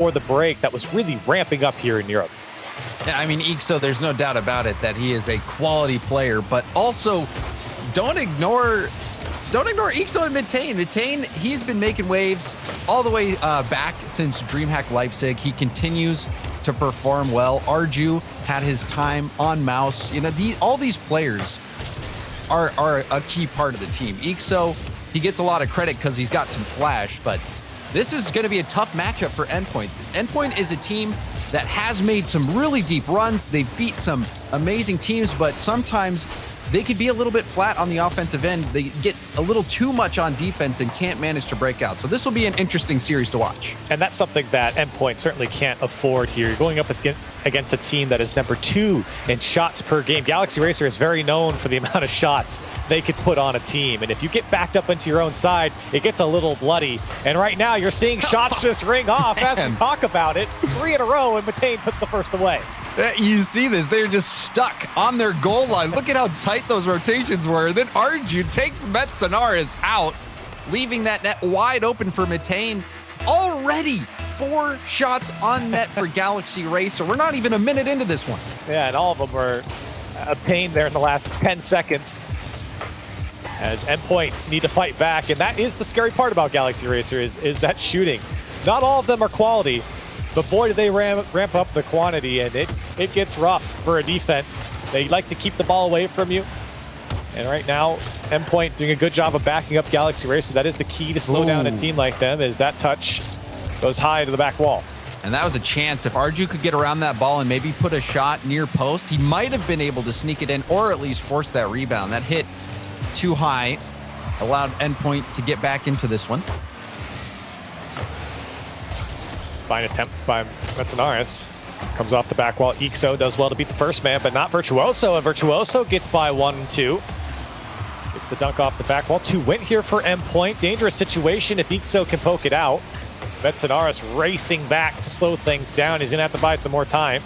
for the break that was really ramping up here in Europe. Yeah, I mean, Ixo, there's no doubt about it that he is a quality player, but also don't ignore Ixo and Mitane. Mitane, he's been making waves all the way back since DreamHack Leipzig. He continues to perform well. Arju had his time on Mouse. You know, all these players are a key part of the team. Ixo, he gets a lot of credit because he's got some flash, but this is going to be a tough matchup for Endpoint. Endpoint is a team that has made some really deep runs. They've beat some amazing teams, but sometimes they could be a little bit flat on the offensive end. They get a little too much on defense and can't manage to break out. So this will be an interesting series to watch. And that's something that Endpoint certainly can't afford here. You're going up against a team that is number 2 in shots per game. Galaxy Racer is very known for the amount of shots they could put on a team. And if you get backed up into your own side, it gets a little bloody. And right now you're seeing shots just ring off as we talk about it. 3 in a row, and Matane puts the first away. You see this, they're just stuck on their goal line. Look at how tight those rotations were. Then Arju takes Metsanaris out, leaving that net wide open for Mitane. Already 4 shots on net for Galaxy Racer. We're not even a minute into this one. Yeah, and all of them were a pain there in the last 10 seconds. As Endpoint need to fight back, and that is the scary part about Galaxy Racer is that shooting. Not all of them are quality, but boy, do they ramp up the quantity, and it gets rough for a defense. They like to keep the ball away from you. And right now, Endpoint doing a good job of backing up Galaxy Racer. That is the key to slow down a team like them, is that touch goes high to the back wall. And that was a chance. If Arju could get around that ball and maybe put a shot near post, he might have been able to sneak it in or at least force that rebound. That hit too high, allowed Endpoint to get back into this one. Fine attempt by Metsanaris. Comes off the back wall. Ixo does well to beat the first man, but not Virtuoso. And Virtuoso gets by 1 and 2. Gets the dunk off the back wall. 2 went here for Endpoint. Dangerous situation if Ixo can poke it out. Metsanaris racing back to slow things down. He's going to have to buy some more time.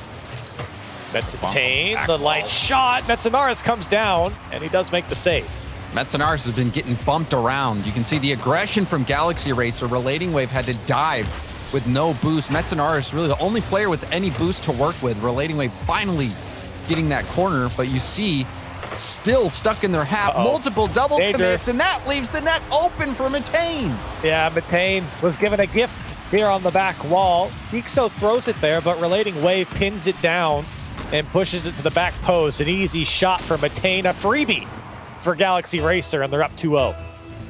Metane, the light shot. Metsanaris comes down, and he does make the save. Metsanaris has been getting bumped around. You can see the aggression from Galaxy Racer. Relating Wave had to dive with no boost. Metsanaris really the only player with any boost to work with. Relating Wave finally getting that corner, but you see still stuck in their half. Multiple double commits, and that leaves the net open for Mitane. Yeah, Mitane was given a gift here on the back wall. Ixo throws it there, but Relating Wave pins it down and pushes it to the back post. An easy shot for Mitane, a freebie for Galaxy Racer, and they're up 2-0.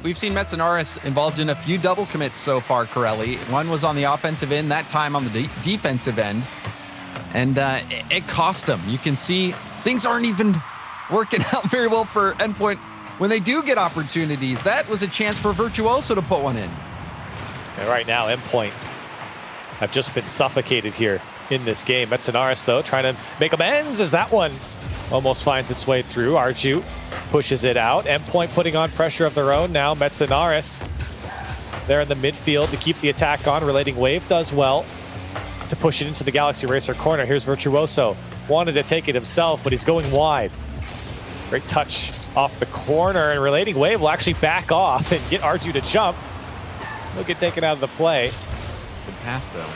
We've seen Metsanaris involved in a few double commits so far, Corelli. One was on the offensive end, that time on the defensive end. And it cost him. You can see things aren't even working out very well for Endpoint when they do get opportunities. That was a chance for Virtuoso to put one in. And right now, Endpoint have just been suffocated here in this game. Metsanaris, though, trying to make amends as that one almost finds its way through. Arju pushes it out. Endpoint putting on pressure of their own now. Metsanaris there in the midfield to keep the attack on. Relating Wave does well to push it into the Galaxy Racer corner. Here's Virtuoso. Wanted to take it himself, but he's going wide. Great touch off the corner, and Relating Wave will actually back off and get Arju to jump. He'll get taken out of the play. Good pass, though.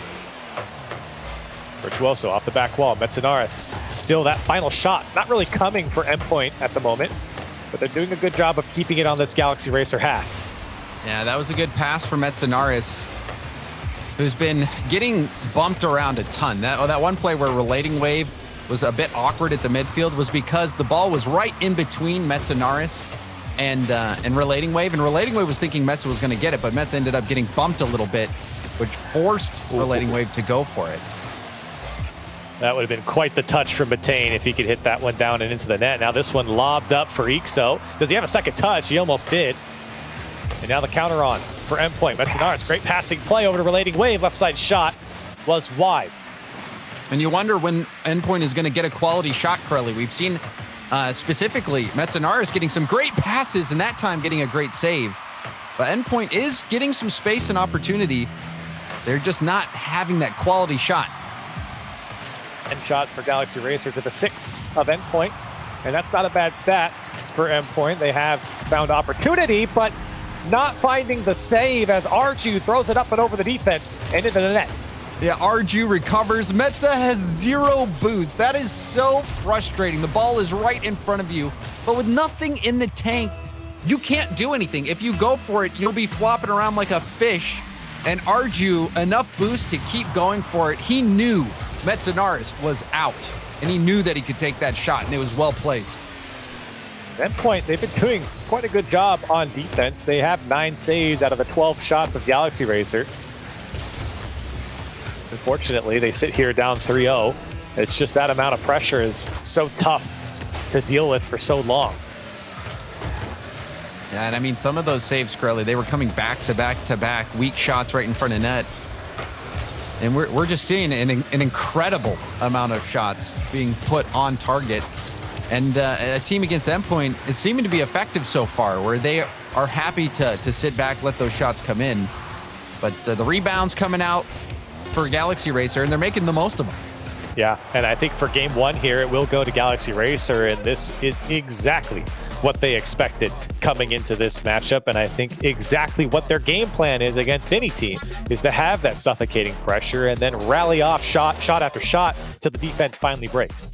Virtuoso off the back wall. Metsanaris still that final shot. Not really coming for Endpoint at the moment, but they're doing a good job of keeping it on this Galaxy Racer half. Yeah, that was a good pass for Metsanaris, who's been getting bumped around a ton. That one play where Relating Wave was a bit awkward at the midfield was because the ball was right in between Metsanaris and Relating Wave. And Relating Wave was thinking Metsa was going to get it, but Metsa ended up getting bumped a little bit, which forced Relating Wave to go for it. That would have been quite the touch from Mitane if he could hit that one down and into the net. Now this one lobbed up for Ixo. Does he have a second touch? He almost did. And now the counter on for Endpoint. Metsanaris, great passing play over to Relating Wave. Left side shot was wide. And you wonder when Endpoint is going to get a quality shot, Corelli. We've seen specifically Metsanaris getting some great passes and that time getting a great save. But Endpoint is getting some space and opportunity. They're just not having that quality shot. 10 shots for Galaxy Racer to the 6 of Endpoint. And that's not a bad stat for Endpoint. They have found opportunity, but not finding the save as Arju throws it up and over the defense and into the net. Yeah, Arju recovers. Metza has 0 boost. That is so frustrating. The ball is right in front of you, but with nothing in the tank, you can't do anything. If you go for it, you'll be flopping around like a fish. And Arju, enough boost to keep going for it. He knew Metzanaris was out, and he knew that he could take that shot, and it was well placed. Endpoint, they've been doing quite a good job on defense. They have 9 saves out of the 12 shots of Galaxy Racer. Unfortunately, they sit here down 3-0. It's just that amount of pressure is so tough to deal with for so long. Yeah, and I mean, some of those saves, Skrelly, they were coming back to back to back, weak shots right in front of net. And we're just seeing an incredible amount of shots being put on target. And a team against Endpoint is seeming to be effective so far, where they are happy to sit back, let those shots come in. But the rebounds coming out for Galaxy Racer, and they're making the most of them. Yeah, and I think for game 1 here, it will go to Galaxy Racer, and this is exactly what they expected coming into this matchup, and I think exactly what their game plan is against any team, is to have that suffocating pressure and then rally off shot after shot till the defense finally breaks.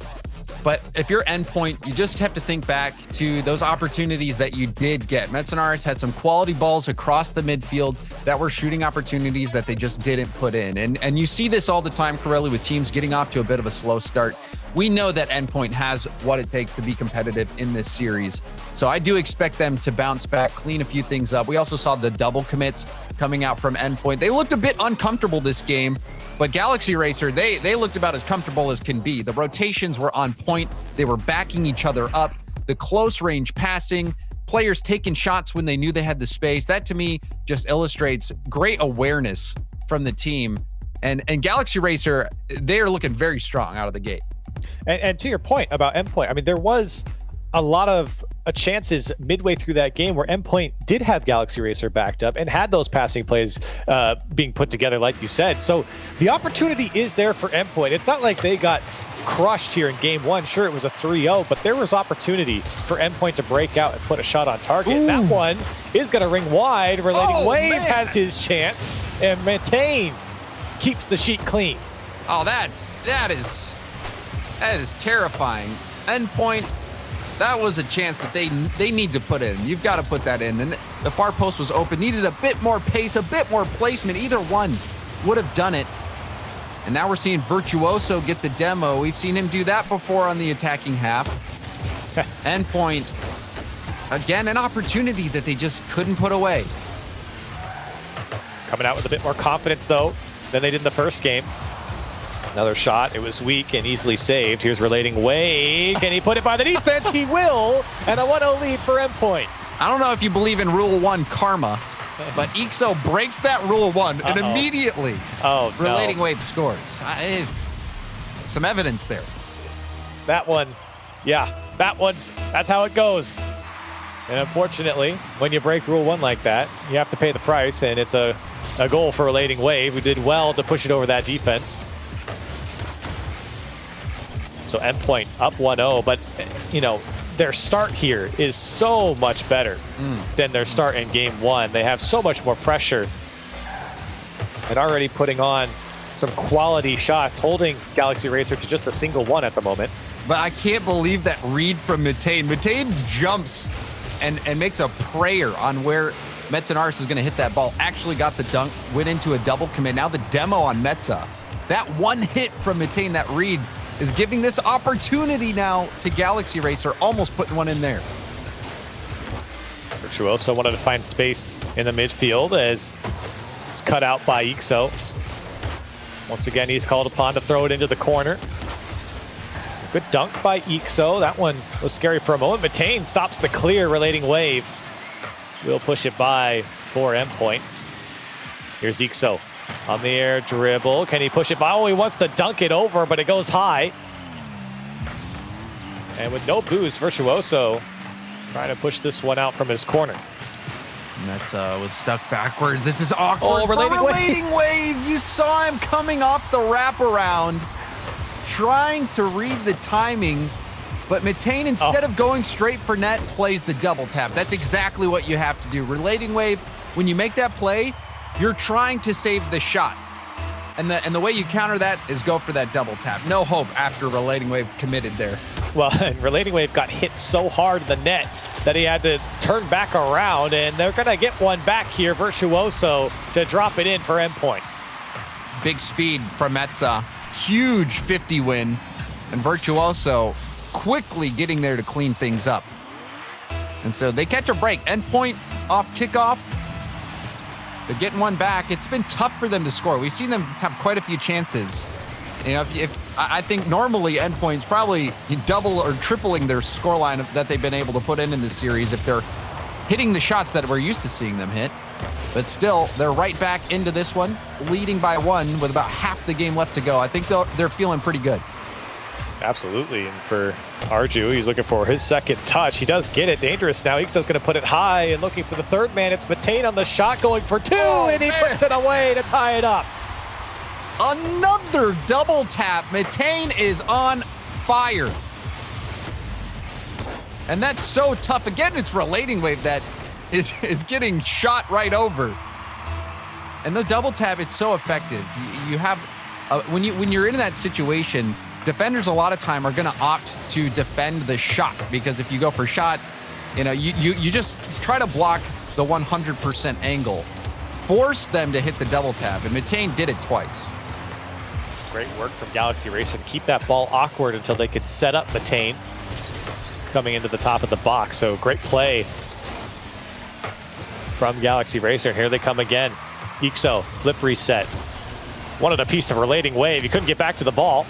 But if you're Endpoint, you just have to think back to those opportunities that you did get. Metzanaris had some quality balls across the midfield that were shooting opportunities that they just didn't put in. And you see this all the time, Corelli, with teams getting off to a bit of a slow start. We know that Endpoint has what it takes to be competitive in this series. So I do expect them to bounce back, clean a few things up. We also saw the double commits coming out from Endpoint. They looked a bit uncomfortable this game, but Galaxy Racer, they looked about as comfortable as can be. The rotations were on point. They were backing each other up. The close range passing, players taking shots when they knew they had the space. That to me just illustrates great awareness from the team. And Galaxy Racer, they are looking very strong out of the gate. And to your point about Endpoint, I mean, there was a lot of chances midway through that game where Endpoint did have Galaxy Racer backed up and had those passing plays being put together, like you said. So the opportunity is there for Endpoint. It's not like they got crushed here in game 1. Sure, it was a 3-0, but there was opportunity for Endpoint to break out and put a shot on target. And that one is going to ring wide. Relating Wave has his chance, and Maintain keeps the sheet clean. Oh, that is terrifying. Endpoint, that was a chance that they need to put in. You've got to put that in. And the far post was open, needed a bit more pace, a bit more placement. Either one would have done it. And now we're seeing Virtuoso get the demo. We've seen him do that before on the attacking half. Endpoint, again, an opportunity that they just couldn't put away. Coming out with a bit more confidence, though, than they did in the first game. Another shot. It was weak and easily saved. Here's Relating Wave. Can he put it by the defense? He will. And a 1-0 lead for Endpoint. I don't know if you believe in Rule 1 karma, but Ixo breaks that Rule 1 and immediately Relating Wave scores. Some evidence there. That one, yeah, that's how it goes. And unfortunately, when you break Rule 1 like that, you have to pay the price, and it's a goal for Relating Wave, who did well to push it over that defense. So Endpoint up 1-0, but you know, their start here is so much better than their start in game 1. They have so much more pressure and already putting on some quality shots, holding Galaxy Racer to just a single one at the moment. But I can't believe that read from Mitane. Mitane jumps and makes a prayer on where Metzanaris is going to hit that ball. Actually got the dunk, went into a double commit. Now the demo on Metza. That one hit from Mitane, that read, is giving this opportunity now to Galaxy Racer, almost putting one in there. Virtuoso wanted to find space in the midfield as it's cut out by Ixo. Once again, he's called upon to throw it into the corner. Good dunk by Ixo. That one was scary for a moment. Mitane stops the clear. Relating Wave will push it by for Endpoint. Here's Ixo. On the air dribble. Can he push it by? Oh, he wants to dunk it over, but it goes high. And with no boost, Virtuoso trying to push this one out from his corner. And that was stuck backwards. This is awkward. Oh, Relating Wave. You saw him coming off the wraparound, trying to read the timing. But Mitane, instead of going straight for net, plays the double tap. That's exactly what you have to do. Relating Wave, when you make that play, you're trying to save the shot. And the way you counter that is go for that double tap. No hope after Relating Wave committed there. Well, and Relating Wave got hit so hard in the net that he had to turn back around, and they're going to get one back here. Virtuoso to drop it in for Endpoint. Big speed from Metza. Huge 50 win. And Virtuoso quickly getting there to clean things up. And so they catch a break. Endpoint off kickoff. They're getting one back. It's been tough for them to score. We've seen them have quite a few chances. You know, if I think normally Endpoint's probably double or tripling their scoreline that they've been able to put in this series if they're hitting the shots that we're used to seeing them hit. But still, they're right back into this one, leading by 1 with about half the game left to go. I think they're feeling pretty good. Absolutely, and for Arju, he's looking for his second touch. He does get it. Dangerous now. Ixo's going to put it high and looking for the third man. It's Matane on the shot going for 2, and he puts it away to tie it up. Another double tap. Matane is on fire. And that's so tough. Again, it's Relating Wave that is getting shot right over. And the double tap, it's so effective. You have, when you're in that situation, defenders a lot of time are going to opt to defend the shot, because if you go for shot, you know, you just try to block the 100% angle, force them to hit the double tap, and Matane did it twice. Great work from Galaxy Racer to keep that ball awkward until they could set up Matane coming into the top of the box. So great play from Galaxy Racer. Here they come again. Ixo, flip reset. Wanted a piece of Relating Wave. He couldn't get back to the ball.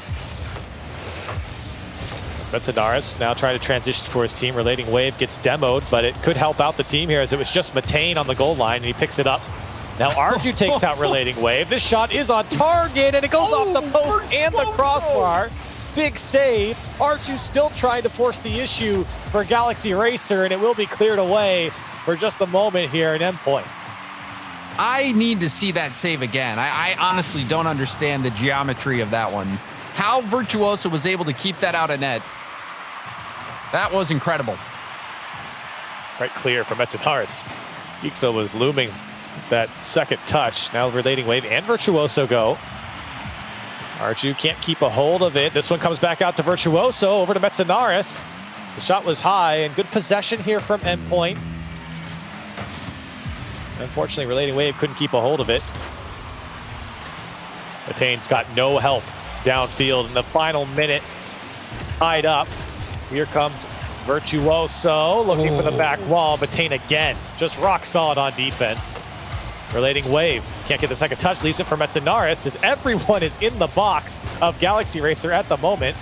Metzenaris now trying to transition for his team. Relating Wave gets demoed, but it could help out the team here as it was just Matane on the goal line, and he picks it up. Now Arju takes out Relating Wave. This shot is on target, and it goes off the post and the crossbar. Big save. Arju still trying to force the issue for Galaxy Racer, and it will be cleared away for just a moment here at Endpoint. I need to see that save again. I honestly don't understand the geometry of that one. How Virtuoso was able to keep that out of net. That was incredible. Right clear for Metzenaris. Ixo was looming that second touch. Now Relating Wave and Virtuoso go. Arju can't keep a hold of it. This one comes back out to Virtuoso, over to Metzenaris. The shot was high, and good possession here from Endpoint. Unfortunately, Relating Wave couldn't keep a hold of it. Matane's got no help downfield in the final minute. Tied up. Here comes Virtuoso looking for the back wall. Matane again, just rock solid on defense. Relating Wave can't get the second touch, leaves it for Metzenaris as everyone is in the box of Galaxy Racer at the moment.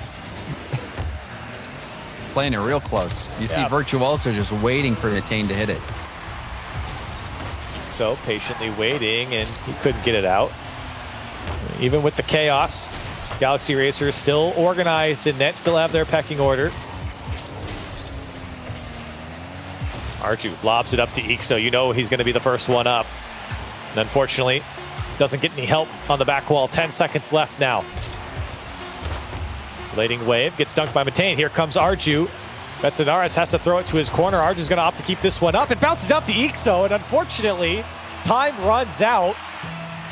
Playing it real close. You see Virtuoso just waiting for Matane to hit it. So patiently waiting, and he couldn't get it out. Even with the chaos, Galaxy Racer is still organized in net, still have their pecking order. Arju lobs it up to Ixo. You know he's going to be the first one up. And unfortunately, doesn't get any help on the back wall. 10 seconds left now. Relating Wave gets dunked by Matane. Here comes Arju. Metzenaris has to throw it to his corner. Arju's going to opt to keep this one up. It bounces out to Ixo, and unfortunately, time runs out.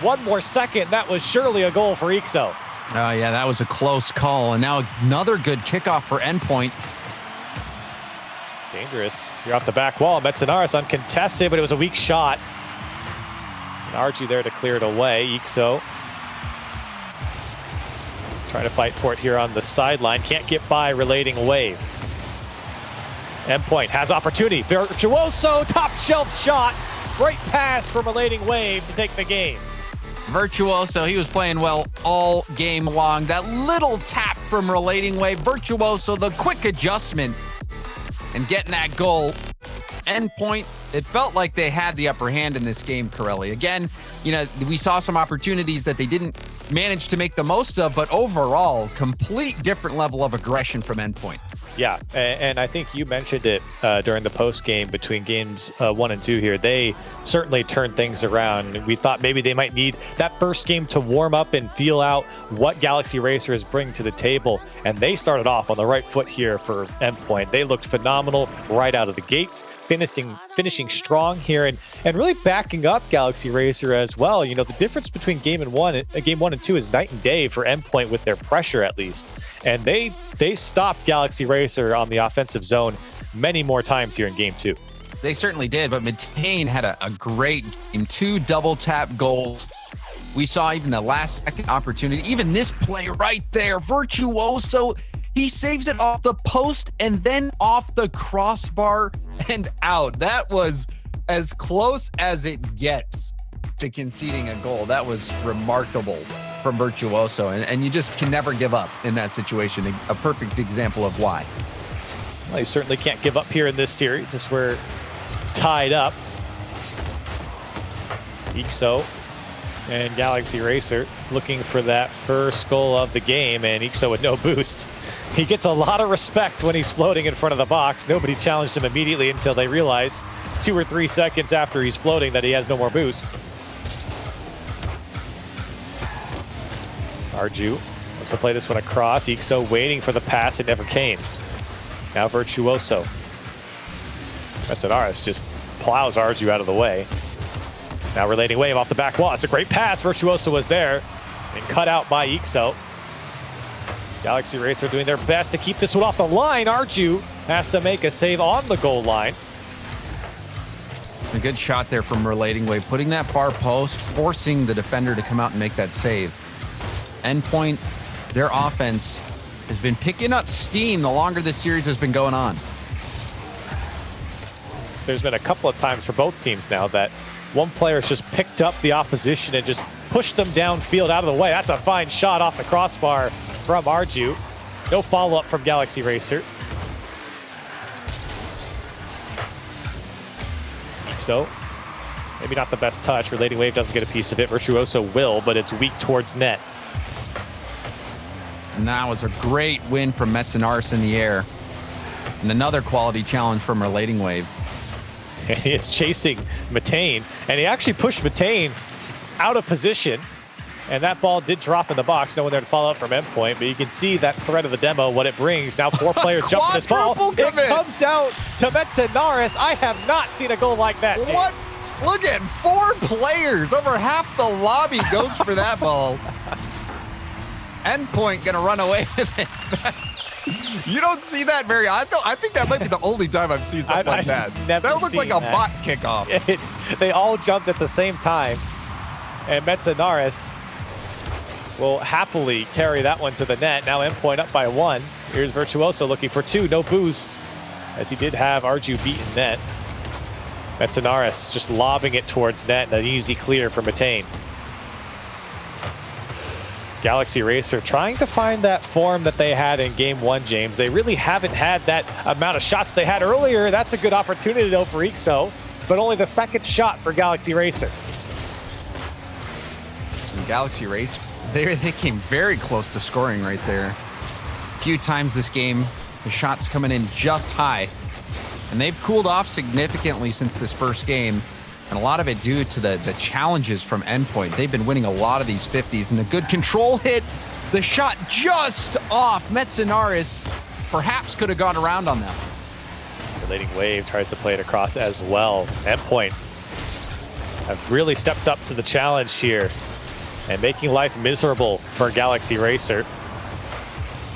One more second. That was surely a goal for Ixo. Oh, yeah, that was a close call. And now another good kickoff for Endpoint. Dangerous. You're off the back wall. Metzenaris uncontested, but it was a weak shot. And Arju there to clear it away. Ixo trying to fight for it here on the sideline. Can't get by Relating Wave. Endpoint has opportunity. Virtuoso, top shelf shot. Great pass from Relating Wave to take the game. Virtuoso, he was playing well all game long. That little tap from Relating Wave. Virtuoso, the quick adjustment and getting that goal. Endpoint, it felt like they had the upper hand in this game, Corelli. Again, you know, we saw some opportunities that they didn't manage to make the most of, but overall, complete different level of aggression from Endpoint. Yeah, and I think you mentioned it during the post game between games 1 and 2 here. They certainly turned things around. We thought maybe they might need that first game to warm up and feel out what Galaxy Racers bring to the table. And they started off on the right foot here for Endpoint. They looked phenomenal right out of the gates. finishing strong here and really backing up Galaxy Racer as well. You know, the difference between game 1 and 2 is night and day for Endpoint with their pressure at least. And they stopped Galaxy Racer on the offensive zone many more times here in game 2. They certainly did, but Matane had a great game. 2 double tap goals. We saw even the last second opportunity. Even this play right there, Virtuoso, he saves it off the post and then off the crossbar and out. That was as close as it gets to conceding a goal. That was remarkable from Virtuoso, and you just can never give up in that situation. A perfect example of why. Well, you certainly can't give up here in this series as we're tied up. Ixo and Galaxy Racer looking for that first goal of the game, and Ixo with no boost. He gets a lot of respect when he's floating in front of the box. Nobody challenged him immediately until they realize 2 or 3 seconds after he's floating that he has no more boost. Arju wants to play this one across. Ixo waiting for the pass. It never came. Now Virtuoso. Metzenaris just plows Arju out of the way. Now relating wave off the back wall. It's a great pass. Virtuoso was there and cut out by Ixo. Galaxy Racer doing their best to keep this one off the line. Arju has to make a save on the goal line. A good shot there from Relating Wave, putting that far post, forcing the defender to come out and make that save. Endpoint, their offense has been picking up steam the longer this series has been going on. There's been a couple of times for both teams now that one player has just picked up the opposition and just pushed them downfield out of the way. That's a fine shot off the crossbar from Arju. No follow-up from Galaxy Racer. So, maybe not the best touch. Relating Wave doesn't get a piece of it. Virtuoso will, but it's weak towards net. And that was a great win from Metzenaris in the air. And another quality challenge from Relating Wave. It's chasing Matane, and he actually pushed Matane out of position. And that ball did drop in the box. No one there to follow up from Endpoint, but you can see that threat of the demo, what it brings. Now 4 players jumping this ball. It comes out to Metzenaris. I have not seen a goal like that, James. What? Look at 4 players. Over half the lobby goes for that ball. Endpoint gonna run away with it. You don't see that very often. I think that might be the only time I've seen something like that. That looked like a bot kickoff. They all jumped at the same time. And Metzenaris will happily carry that one to the net. Now Endpoint up by 1. Here's Virtuoso looking for 2. No boost, as he did have Arju beaten net. Metzenaris just lobbing it towards net. An easy clear for Matane. Galaxy Racer trying to find that form that they had in game 1, James. They really haven't had that amount of shots they had earlier. That's a good opportunity though for Ixo, but only the second shot for Galaxy Racer. And Galaxy Racer, they came very close to scoring right there. A few times this game, the shots coming in just high. And they've cooled off significantly since this first game. And a lot of it due to the challenges from Endpoint. They've been winning a lot of these 50s, and a good control hit. The shot just off. Metzenaris perhaps could have gone around on them. Relating Wave tries to play it across as well. Endpoint have really stepped up to the challenge here and making life miserable for Galaxy Racer.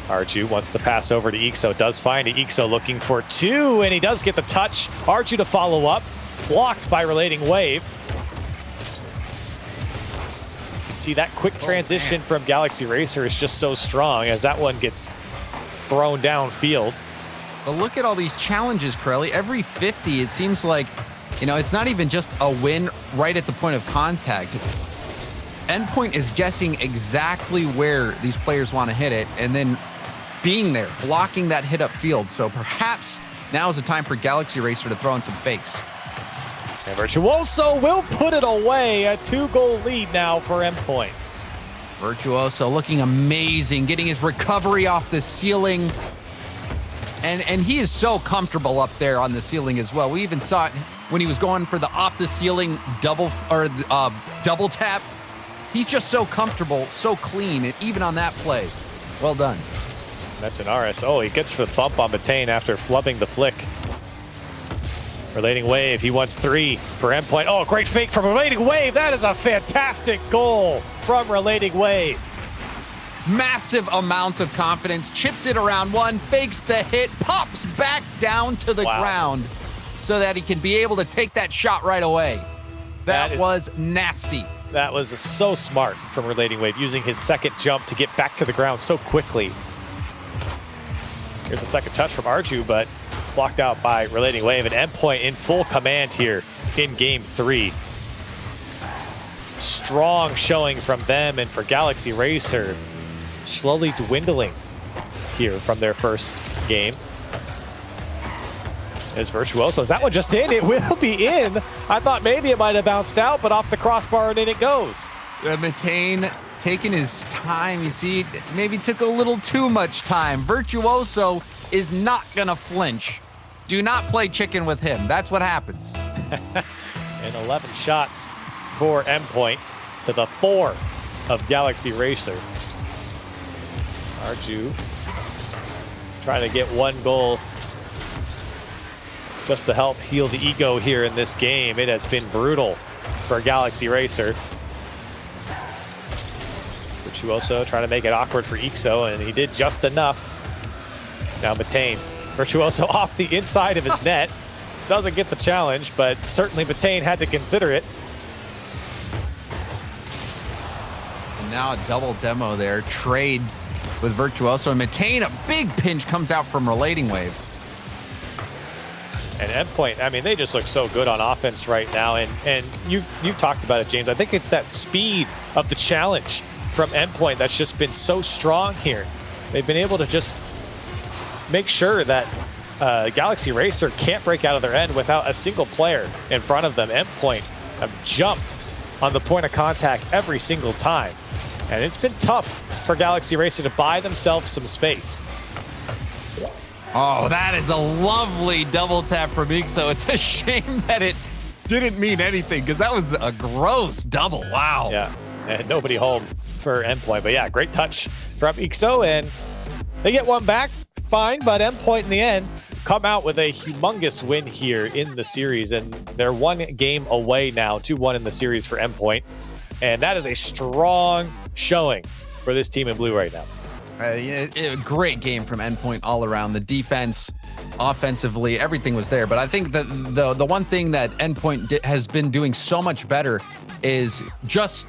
Arju wants to pass over to Ixo, does find it. Ixo looking for 2, and he does get the touch. Arju to follow up. Blocked by Relating Wave. You can see that quick transition from Galaxy Racer is just so strong as that one gets thrown downfield. But look at all these challenges, Corelli. Every 50, it seems like, you know, it's not even just a win right at the point of contact. Endpoint is guessing exactly where these players want to hit it and then being there, blocking that hit upfield. So perhaps now is the time for Galaxy Racer to throw in some fakes. And Virtuoso will put it away. A 2-goal lead now for Endpoint. Virtuoso looking amazing, getting his recovery off the ceiling. And he is so comfortable up there on the ceiling as well. We even saw it when he was going for the off the ceiling double tap. He's just so comfortable, so clean, and even on that play. Well done. That's an RS. Oh, he gets the bump on Matane after flubbing the flick. Relating Wave, he wants 3 for Endpoint. Oh, great fake from Relating Wave. That is a fantastic goal from Relating Wave. Massive amounts of confidence, chips it around one, fakes the hit, pops back down to the ground so that he can be able to take that shot right away. That was nasty. That was so smart from Relating Wave, using his second jump to get back to the ground so quickly. Here's a second touch from Arju, but blocked out by Relating Wave, and Endpoint in full command here in game 3. Strong showing from them, and for Galaxy Racer, slowly dwindling here from their first game. There's Virtuoso. Is that one just in? It will be in. I thought maybe it might have bounced out, but off the crossbar and in it goes. Matane taking his time. You see, maybe took a little too much time. Virtuoso is not gonna flinch. Do not play chicken with him. That's what happens. And 11 shots for Endpoint to the 4 of Galaxy Racer. Arju trying to get 1 goal just to help heal the ego here in this game. It has been brutal for Galaxy Racer. Virtuoso trying to make it awkward for Ixo, and he did just enough. Now Matane. Virtuoso off the inside of his net. Doesn't get the challenge, but certainly Matane had to consider it. And now a double demo there. Trade with Virtuoso. And Matane, a big pinch comes out from Relating Wave. And Endpoint, I mean, they just look so good on offense right now. And you've talked about it, James. I think it's that speed of the challenge from Endpoint that's just been so strong here. They've been able to just make sure that Galaxy Racer can't break out of their end without a single player in front of them. Endpoint have jumped on the point of contact every single time. And it's been tough for Galaxy Racer to buy themselves some space. Oh, that is a lovely double tap from Ixo. It's a shame that it didn't mean anything, because that was a gross double. Wow. Yeah, and nobody home for Endpoint. But yeah, great touch from Ixo, and they get 1 back. Fine, but Endpoint in the end come out with a humongous win here in the series, and they're 1 game away now, 2-1 in the series for Endpoint, and that is a strong showing for this team in blue right now. Great game from Endpoint all around. The defense, offensively, everything was there. But I think that the one thing that Endpoint has been doing so much better is just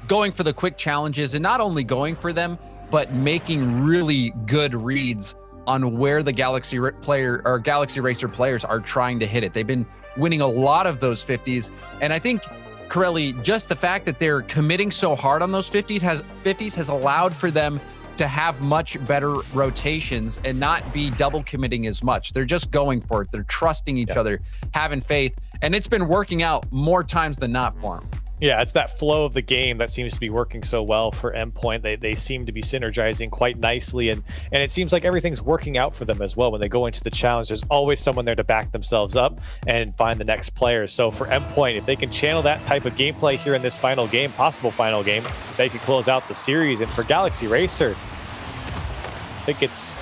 going for the quick challenges, and not only going for them, but making really good reads on where the Galaxy Racer players are trying to hit it. They've been winning a lot of those 50s, and I think, Corelli, just the fact that they're committing so hard on those 50s has allowed for them to have much better rotations and not be double committing as much. They're just going for it. They're trusting each other, having faith, and it's been working out more times than not for them. Yeah, it's that flow of the game that seems to be working so well for Endpoint. They seem to be synergizing quite nicely, and it seems like everything's working out for them as well. When they go into the challenge, there's always someone there to back themselves up and find the next player. So for Endpoint, if they can channel that type of gameplay here in this final game, possible final game, they could close out the series. And for Galaxy Racer, I think it's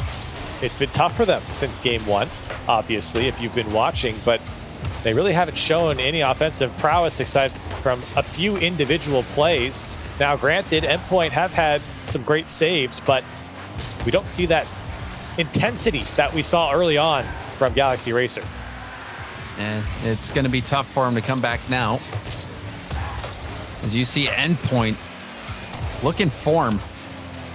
been tough for them since game 1, obviously, if you've been watching, but they really haven't shown any offensive prowess aside from a few individual plays. Now, granted, Endpoint have had some great saves, but we don't see that intensity that we saw early on from Galaxy Racer. And it's going to be tough for him to come back now. As you see Endpoint looking form.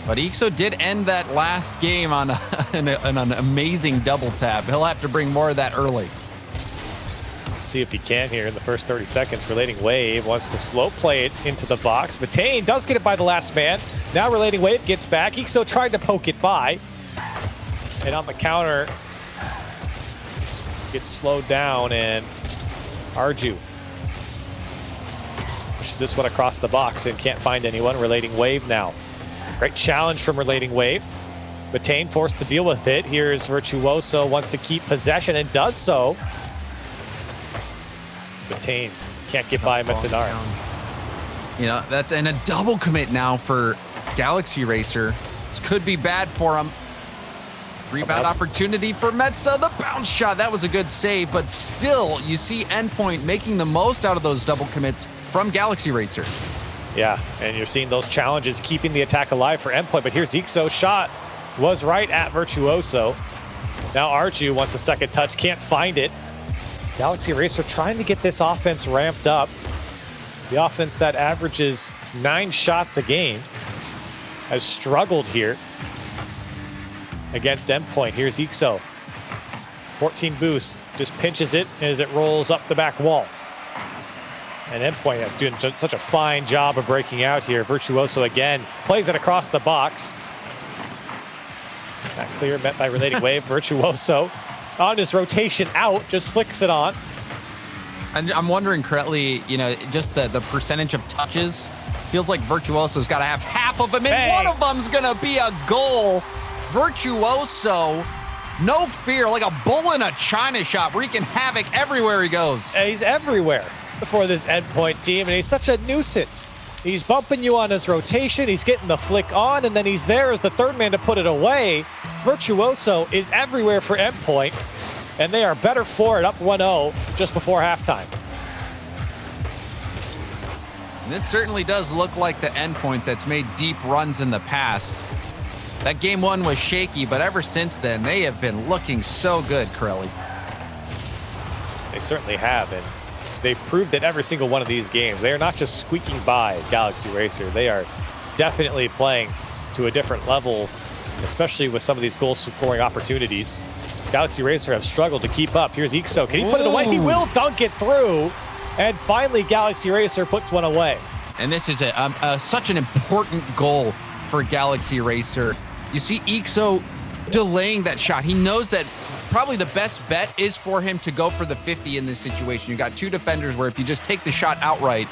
But Ixo did end that last game on an amazing double tap. He'll have to bring more of that early. Let's see if he can here in the first 30 seconds. Relating Wave wants to slow play it into the box. Matane does get it by the last man. Now Relating Wave gets back. Ixo tried to poke it by. And on the counter, gets slowed down, and Arju pushes this one across the box and can't find anyone. Relating Wave now. Great challenge from Relating Wave. Matane forced to deal with it. Here's Virtuoso, wants to keep possession and does so. Matane can't get by Metzenaris. You know, that's and a double commit now for Galaxy Racer. This could be bad for him. Rebound opportunity for Metza. The bounce shot. That was a good save, but still, you see Endpoint making the most out of those double commits from Galaxy Racer. Yeah, and you're seeing those challenges keeping the attack alive for Endpoint, but here's Ixo's shot. Was right at Virtuoso. Now Arju wants a second touch, can't find it. Galaxy Racer trying to get this offense ramped up. The offense that averages 9 shots a game has struggled here against Endpoint. Here's Ixo. 14 boost, just pinches it as it rolls up the back wall. And Endpoint doing such a fine job of breaking out here. Virtuoso again, plays it across the box. Not clear, met by Relating Wave. Virtuoso on his rotation out, just flicks it on. And I'm wondering correctly, you know, just the percentage of touches. Feels like Virtuoso's got to have half of them, and one of them's going to be a goal. Virtuoso, no fear, like a bull in a china shop, wreaking havoc everywhere he goes. And he's everywhere for this Endpoint team, and he's such a nuisance. He's bumping you on his rotation, he's getting the flick on, and then he's there as the third man to put it away. Virtuoso is everywhere for Endpoint, and they are better for it, up 1-0 just before halftime. And this certainly does look like the Endpoint that's made deep runs in the past. That game one was shaky, but ever since then, they have been looking so good, Corelli. They certainly have, and they've proved that every single one of these games. They are not just squeaking by Galaxy Racer. They are definitely playing to a different level, especially with some of these goal-scoring opportunities. Galaxy Racer have struggled to keep up. Here's Ixo. Can he put it away? He will dunk it through. And finally, Galaxy Racer puts one away. And this is such an important goal for Galaxy Racer. You see Ixo delaying that shot. He knows that probably the best bet is for him to go for the 50 in this situation. You got 2 defenders where if you just take the shot outright,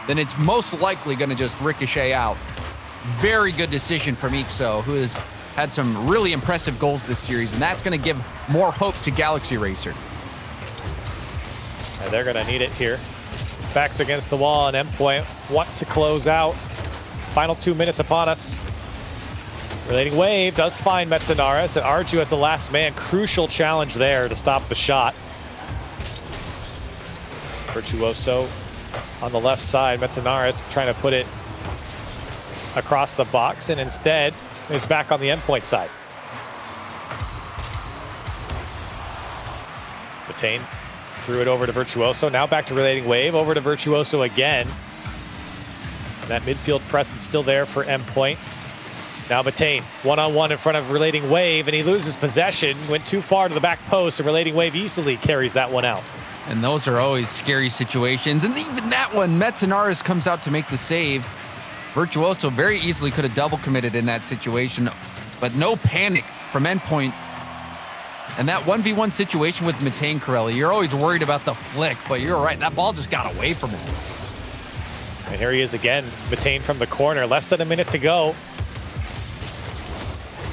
then it's most likely going to just ricochet out. Very good decision from Ixo, who has had some really impressive goals this series, and that's going to give more hope to Galaxy Racer. And they're going to need it here. Backs against the wall, and Endpoint want to close out. Final 2 minutes upon us. Relating Wave does find Metzanares, and Arju as the last man. Crucial challenge there to stop the shot. Virtuoso on the left side. Metzanares trying to put it across the box, and instead is back on the Endpoint side. Batain threw it over to Virtuoso. Now back to Relating Wave. Over to Virtuoso again. That midfield presence still there for Endpoint. Now Batain, one-on-one in front of Relating Wave, and he loses possession. Went too far to the back post, and Relating Wave easily carries that one out. And those are always scary situations. And even that one, Metzanares comes out to make the save. Virtuoso very easily could have double committed in that situation, but no panic from Endpoint. And that 1v1 situation with Batain, Corelli, you're always worried about the flick, but you're right, that ball just got away from him. And here he is again, Batain from the corner, less than a minute to go.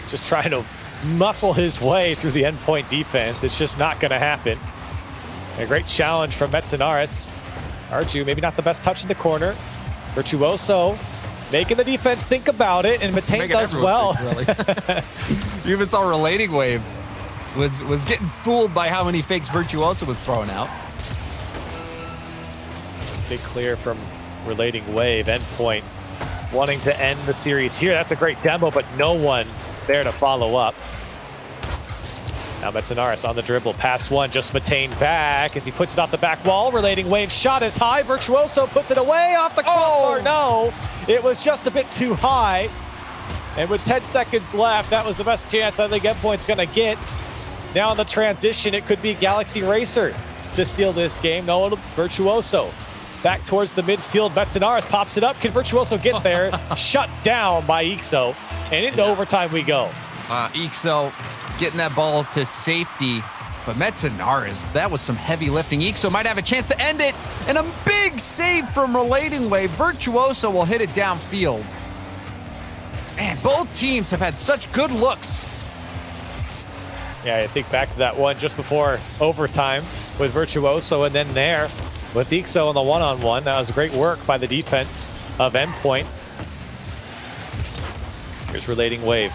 Just trying to muscle his way through the Endpoint defense. It's just not going to happen. A great challenge from Metzanares. Arju, maybe not the best touch in the corner. Virtuoso making the defense think about it, and Batain does well. You even saw Relating Wave was getting fooled by how many fakes Virtuoso was throwing out. Big clear from Relating Wave. Endpoint wanting to end the series here. That's a great demo, but no one there to follow up. Now Metzanares on the dribble, pass one, just Batain back as he puts it off the back wall. Relating Wave shot is high. Virtuoso puts it away off the crossbar. No, it was just a bit too high. And with 10 seconds left, that was the best chance I think Endpoint's gonna get. Now in the transition, it could be Galaxy Racer to steal this game. No, Virtuoso back towards the midfield. Metzanares pops it up. Can Virtuoso get there? Shut down by Ixo. And into overtime we go. Ixo getting that ball to safety. But Metzanares, that was some heavy lifting. Ixo might have a chance to end it. And a big save from Relating Wave. Virtuoso will hit it downfield. Man, both teams have had such good looks. Yeah, I think back to that one just before overtime with Virtuoso, and then there with Ixo on the one-on-one. That was great work by the defense of Endpoint. Here's Relating Wave.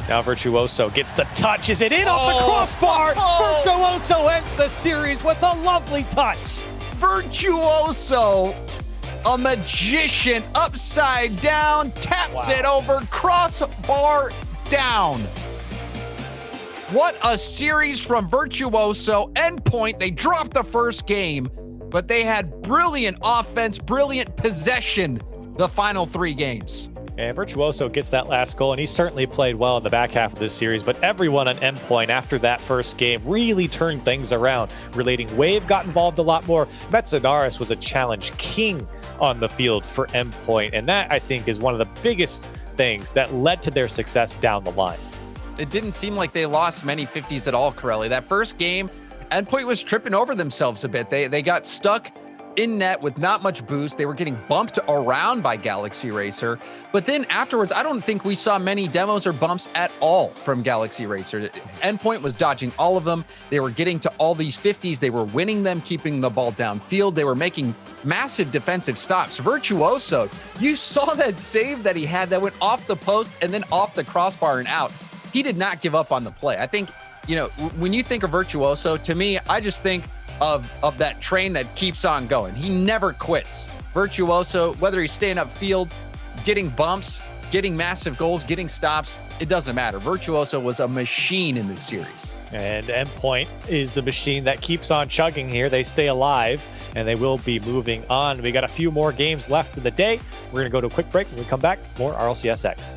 Now Virtuoso gets the touch. Is it in off the crossbar? Virtuoso ends the series with a lovely touch. Virtuoso, a magician, upside down, taps it over, crossbar down. What a series from Virtuoso. Endpoint, they dropped the first game, but they had brilliant offense, brilliant possession the final 3 games. And Virtuoso gets that last goal, and he certainly played well in the back half of this series, but everyone on Endpoint after that first game really turned things around. Relating Wave got involved a lot more. Metzenaris was a challenge king on the field for Endpoint, and that, I think, is one of the biggest things that led to their success down the line. It didn't seem like they lost many 50s at all, Corelli. That first game, Endpoint was tripping over themselves a bit. They got stuck in net with not much boost. They were getting bumped around by Galaxy Racer. But then afterwards, I don't think we saw many demos or bumps at all from Galaxy Racer. Endpoint was dodging all of them. They were getting to all these 50s. They were winning them, keeping the ball downfield. They were making massive defensive stops. Virtuoso, you saw that save that he had that went off the post and then off the crossbar and out. He did not give up on the play. I think, you know, when you think of Virtuoso, to me, I just think of that train that keeps on going. He never quits. Virtuoso, whether he's staying upfield, getting bumps, getting massive goals, getting stops, it doesn't matter. Virtuoso was a machine in this series. And Endpoint is the machine that keeps on chugging here. They stay alive, and they will be moving on. We got a few more games left in the day. We're going to go to a quick break. When we come back, more RLCSX.